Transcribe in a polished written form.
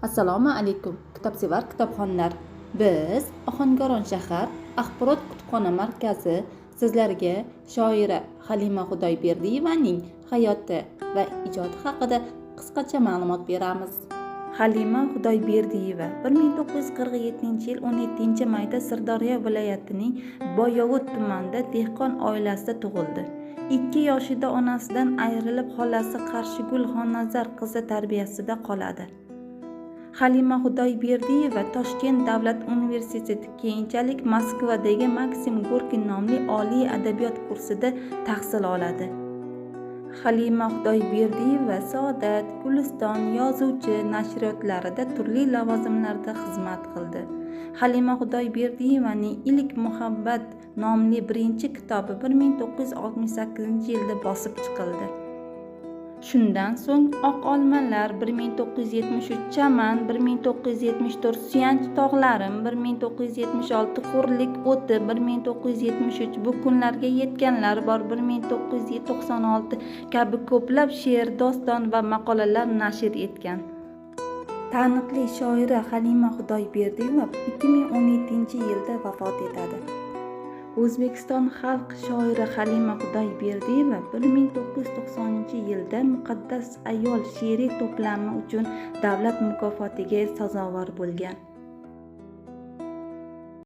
Assalomu alaykum, kitobsevar kitobxonlar. Biz Ohangaron shahar axborot kutubxona markazi sizlarga shoira Halima Xudoyberdiyevaning hayoti va ijodi haqida qisqacha ma'lumot beramiz. Halima Xudoyberdiyeva 1947-yil 17-mayda Sirdaryo viloyatining Boyovut tumanida dehqon oilasida tug'ildi. 2 yoshida onasidan ayrilib xolasi Qarshigul Xonnazar qizi tarbiyasida qoladi. Halima Xudoyberdiyeva Toshkent davlat universiteti, keyinchalik Moskvadagi Maksim Gorkiy nomli oliy adabiyot kursida tahsil oladi. Halima Xudoyberdiyeva Saodat, Guliston, Yozuvchi nashriyotlarida turli lavozimlarda xizmat qildi. Halima Xudoyberdiyevaning Ilk muhabbat nomli birinchi kitobi 1968-yilda bosib chiqildi. Shundan so'ng Oq olmalar 1973, Chaman 1974, Suyanch tog'larim 1976, Hurlik o'ti 1973, Bu kunlarga yetganlar bor 1996 kabi ko'plab she'r, doston va maqolalar nashr etgan. Taniqli shoira Halima Xudoyberdiyeva 2017-yilda vafot etadi. O'zbekiston xalq shoiri Halima Xudoyberdiyeva 1990-yilda Muqaddas ayol she'riy to'plami uchun davlat mukofotiga sazovor bo'lgan.